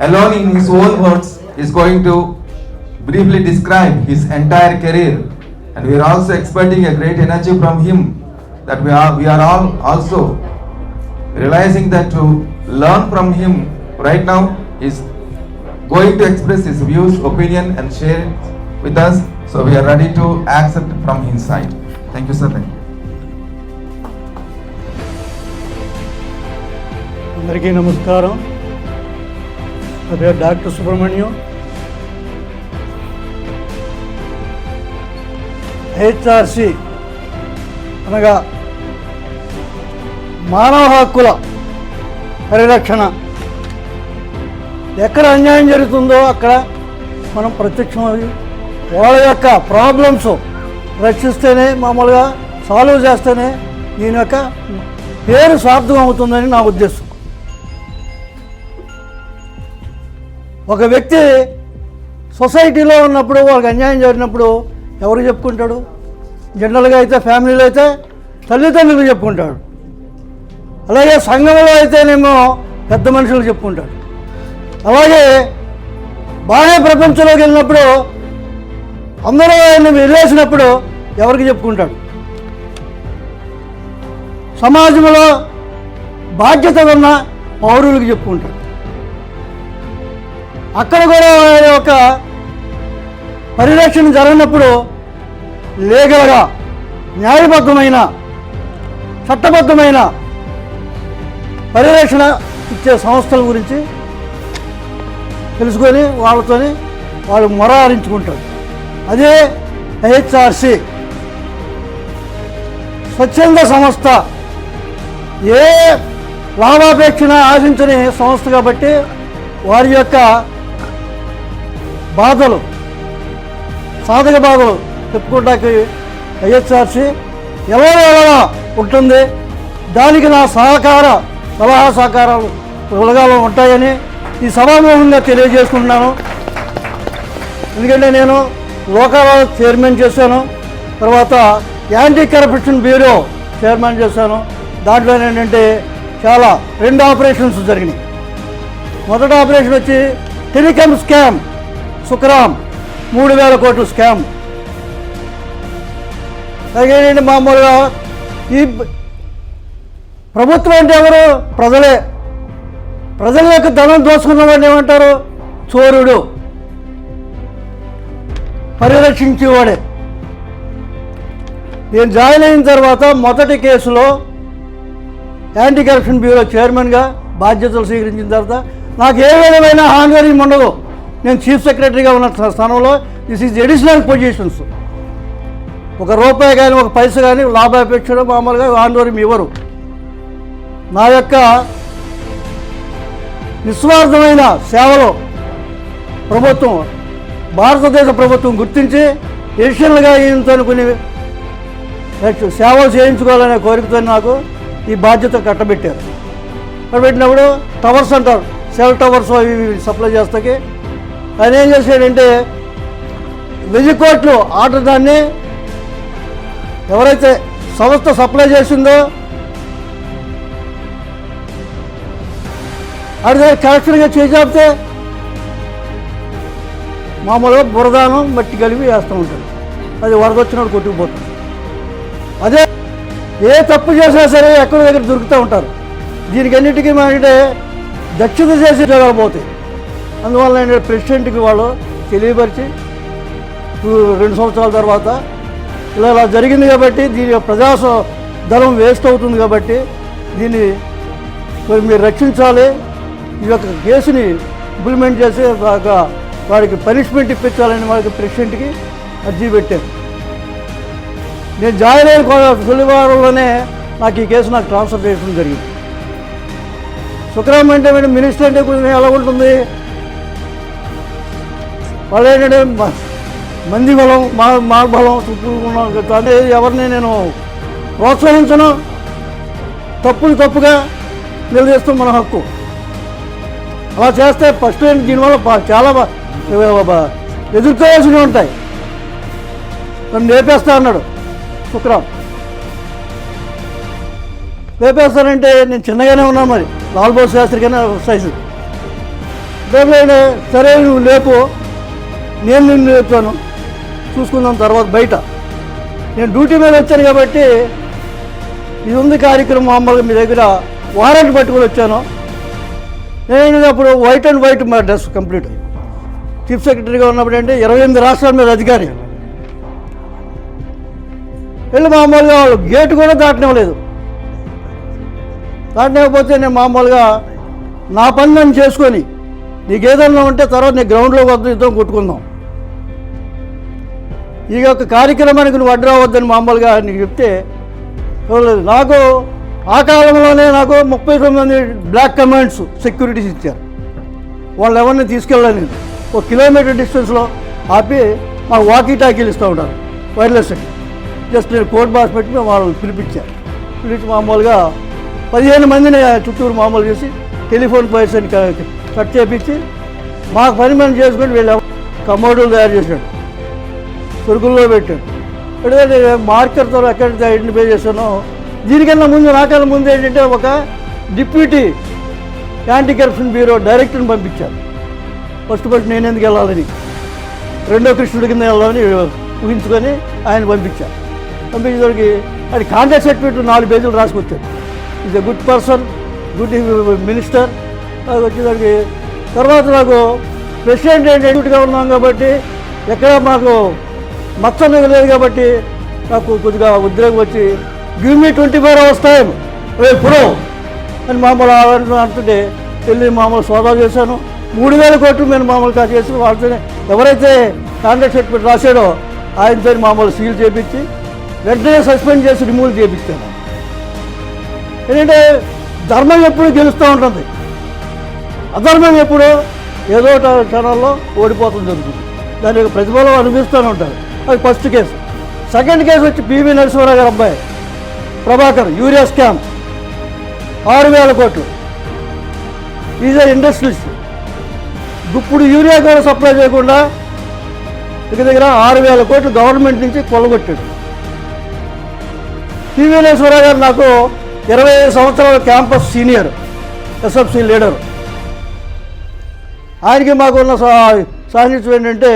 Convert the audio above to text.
alone in his own words, is going to briefly describe his entire career, and we are also expecting a great energy from him. That we are all also realizing that to learn from him. Right now, is going to express his views, opinion, and share it with us. So we are ready to accept from his side. Thank you, sir. Thank you. అందరికీ నమస్కారం. నా పేరు doctor Subrahmanyam. HRC అనగా మానవ హక్కుల పరిరక్షణ. ఎక్కడ అన్యాయం జరుగుతుందో అక్కడ మనం ప్రత్యక్షమై వాళ్ళ యొక్క ప్రాబ్లమ్స్ రక్షిస్తేనే, మామూలుగా సాల్వ్ చేస్తేనే దీని యొక్క పేరు సార్థకం అవుతుందని నా ఉద్దేశం. ఒక వ్యక్తి సొసైటీలో ఉన్నప్పుడు వాళ్ళకి అన్యాయం జరిగినప్పుడు ఎవరు చెప్పుకుంటాడు? జనరల్గా అయితే ఫ్యామిలీలో అయితే తల్లిదండ్రులు చెప్పుకుంటాడు. అలాగే సంఘంలో అయితేనేమో పెద్ద మనుషులు చెప్పుకుంటాడు. అలాగే బాహ్య ప్రపంచంలోకి వెళ్ళినప్పుడు అందరూ ఆయన వెళ్ళేసినప్పుడు ఎవరికి చెప్పుకుంటాడు? సమాజంలో బాధ్యత ఉన్న పౌరులకు చెప్పుకుంటాడు. అక్కడ కూడా ఆయన యొక్క పరిరక్షణ జరిగినప్పుడు లీగల్గా న్యాయబద్ధమైన చట్టబద్ధమైన పరిరక్షణ ఇచ్చే సంస్థల గురించి తెలుసుకొని వాళ్ళతోని వాళ్ళు మొరారించుకుంటారు. అదే హెచ్ఆర్సి స్వచ్ఛంద సంస్థ. ఏ లాభాపేక్షణ ఆశించని సంస్థ కాబట్టి వారి యొక్క బాధలు, సాధక బాధలు చెప్పుకోవడానికి హెచ్ఆర్సి ఎలా ఉంటుంది. దానికి నా సహకార సలహా సహకారాలు ఉలగాలు ఉంటాయని ఈ సభాముఖంగా తెలియజేసుకుంటున్నాను. ఎందుకంటే నేను లోకల్ చైర్మన్ చేశాను, తర్వాత యాంటీ కరప్షన్ బ్యూరో చైర్మన్ చేశాను. దాంట్లో ఏంటంటే చాలా 2 ఆపరేషన్స్ జరిగినాయి. మొదటి ఆపరేషన్ వచ్చి టెలికాం స్కామ్, సుఖరామ్ 3,000 కోట్ల స్కామ్. అలాగే మామూలుగా ఈ ప్రభుత్వం అంటే ఎవరు? ప్రజలే. ప్రజల యొక్క ధనం దోచుకున్న వాడిని ఏమంటారు? చోరుడు, పరిరక్షించేవాడే. నేను జాయిన్ అయిన తర్వాత మొదటి కేసులో యాంటీ కరప్షన్ బ్యూరో చైర్మన్గా బాధ్యతలు స్వీకరించిన తర్వాత నాకు ఏ విధమైన హాంగరింగ్ ఉండదు. నేను చీఫ్ సెక్రటరీగా ఉన్న స్థానంలో దిస్ ఈజ్ ఎడిషనల్ పొజిషన్స్. ₹1 కానీ ₹1 కానీ లాభాపేక్షలో మామూలుగా హాంగరింగ్ ఇవ్వరు. నా యొక్క నిస్వార్థమైన సేవలో ప్రభుత్వం, భారతదేశ ప్రభుత్వం గుర్తించి ఎడిషనల్గా ఈయనతో కొన్ని సేవలు చేయించుకోవాలనే కోరికతో నాకు ఈ బాధ్యత కట్టబెట్టారు. కట్టబెట్టినప్పుడు టవర్స్ అంటారు, సెల్ టవర్స్ ఇవి సప్లై చేస్తాకి ఆయన ఏం చేశాడంటే 1000 కోట్లు ఆర్డర్ దాన్ని ఎవరైతే సంస్థ సప్లై చేసిందో అది కరెక్ట్గా చేసేస్తే మామూలుగా బురదానం మట్టి కలిపి వేస్తూ ఉంటాడు. అది వరద వచ్చినప్పుడు కొట్టుకుపోతుంది. అదే ఏ తప్పు చేసినా సరే ఎక్కడి దగ్గర దొరుకుతూ ఉంటారు. దీనికన్నిటికీ ఏంటంటే దక్షత చేసి జరగబోతాయి. అందువల్ల ఏంటంటే ప్రెసిడెంట్కి వాళ్ళు తెలియపరిచి 2 సంవత్సరాల తర్వాత ఇలా జరిగింది కాబట్టి దీని ప్రజాధనం వేస్ట్ అవుతుంది కాబట్టి దీన్ని మీరు రక్షించాలి, ఈ యొక్క కేసుని ఇంప్లిమెంట్ చేసి వాడికి పనిష్మెంట్ ఇప్పించాలని వాడికి ప్రెసిడెంట్కి అర్జీ పెట్టారు. నేను జాయిన్ అయిన తొలివారంలోనే నాకు ఈ కేసు నాకు ట్రాన్స్ఫర్ చేయడం జరిగింది. సుఖరామ్ అంటే మినిస్టర్ అంటే కొంచెం ఎలా ఉంటుంది? వాళ్ళు ఏంటంటే మంది బలం, మా బలం చుట్టూ అంటే ఎవరిని నేను ప్రోత్సహించను. తప్పుగా నిలదీస్తాం మన హక్కు. అలా చేస్తే ఫస్ట్ దీనివల్ల చాలా ఎదుర్కోవాల్సినవి ఉంటాయి. నన్ను లేపేస్తా అన్నాడు సుఖరామ్. లేపేస్తానంటే నేను చిన్నగానే ఉన్నాను, మరి లాల్ బహదూర్ శాస్త్రి కన్నా సైజు. దానిపైన సరే నువ్వు లేపు, నేను నిన్ను లేపుతాను, చూసుకుందాం తర్వాత బయట. నేను డ్యూటీ మీద వచ్చాను కాబట్టి ఇది ఉంది కార్యక్రమం, మామూలుగా మీ దగ్గర వారెంట్ పట్టుకొని వచ్చాను. నేను అప్పుడు వైట్ అండ్ వైట్ మా డ్రెస్ కంప్లీట్. చీఫ్ సెక్రటరీగా ఉన్నప్పుడు అంటే 28 రాష్ట్రాల మీద అధికారి. వెళ్ళి మామూలుగా వాళ్ళు గేటు కూడా దాటనివ్వలేదు. దాటనివ్వకపోతే నేను మామూలుగా నా పని నేను చేసుకొని, నీకు ఏదన్నా ఉంటే తర్వాత నీ గ్రౌండ్లో వద్ద యుద్ధం కొట్టుకుందాం, ఈ యొక్క కార్యక్రమానికి నువ్వు అడ్డు రావద్దని మామూలుగా నీకు చెప్తే చూడలేదు. నాకు ఆ కాలంలోనే నాకు 39 మంది బ్లాక్ కమాండ్స్ సెక్యూరిటీస్ ఇచ్చారు. వాళ్ళు ఎవరిని తీసుకెళ్ళాను నేను. 1 కిలోమీటర్ డిస్టెన్స్లో ఆపి మాకు వాకీ టాకీలు ఇస్తూ ఉంటారు, వైర్లెస్. జస్ట్ నేను కోర్ట్ బాస్ పెట్టి మేము వాళ్ళు పిలిపించాను. పిలిచి మామూలుగా 15 మందిని చుట్టూరు మామూలు చేసి టెలిఫోన్ వైర్స్ అని కట్ చేపించి మాకు పని మనం చేసుకొని వీళ్ళు కమోడులు తయారు చేశాడు, సరుకుల్లో పెట్టాడు. పెడితే మార్కర్తో ఎక్కడ ఐడెంటిఫై చేశానో. దీనికన్నా ముందు, నాకన్నా ముందు ఏంటంటే ఒక డిప్యూటీ యాంటీ కరప్షన్ బ్యూరో డైరెక్టర్ని పంపించాను. ఫస్ట్ నేను ఎందుకు వెళ్ళాలని, రెండో కృష్ణుడి కింద వెళ్ళాలని ఊహించుకొని ఆయన పంపించాను. పంపించేసరికి అది కాంటాక్ట్ సర్టిఫికేట్ 4 పేజీలు రాసుకొచ్చాడు. Is a good person, good minister. అది వచ్చేసరికి తర్వాత నాకు ప్రెసిడెంట్ ఏంటంటే ఉన్నాం కాబట్టి ఎక్కడ మాకు మచ్చ లేదు కాబట్టి నాకు కొద్దిగా ఉద్రేకం వచ్చి గివ్ మీ 24 hours టైం ఎప్పుడో అని మామూలు అంటుంటే వెళ్ళి మామూలు సోదా చేశాను. 3000 కోట్లు నేను మామూలుగా చేసి వాళ్ళతో ఎవరైతే కాంట్రాక్ట్ సర్టిఫికేట్ రాశాడో ఆయనతో మామూలు సీల్ చేయించి వెంటనే సస్పెండ్ చేసి రిమూవ్ చేయించాను. ఏంటంటే ధర్మం ఎప్పుడు గెలుస్తూ ఉంటుంది, అధర్మం ఎప్పుడు ఏదో క్షణాల్లో ఓడిపోతుంది జరుగుతుంది. దాని యొక్క ప్రతిఫలం అనిపిస్తూనే ఉంటారు. అది ఫస్ట్ కేసు. సెకండ్ కేసు వచ్చి పివి నరసింహారావు గారి అబ్బాయి ప్రభాకర్, యూరియా స్కామ్ 6000 కోట్లు. Is a industrialist. ఇప్పుడు యూరియా కూడా సప్లై చేయకుండా దగ్గర 6000 కోట్లు గవర్నమెంట్ నుంచి కొల్లగొట్టాడు. పివి నరసింహారావు గారు నాకు 25 సంవత్సరాల క్యాంపస్ సీనియర్, ఎస్ఎఫ్సి లీడర్. ఆయనకి మాకున్న సాన్నిధ్యం ఏంటంటే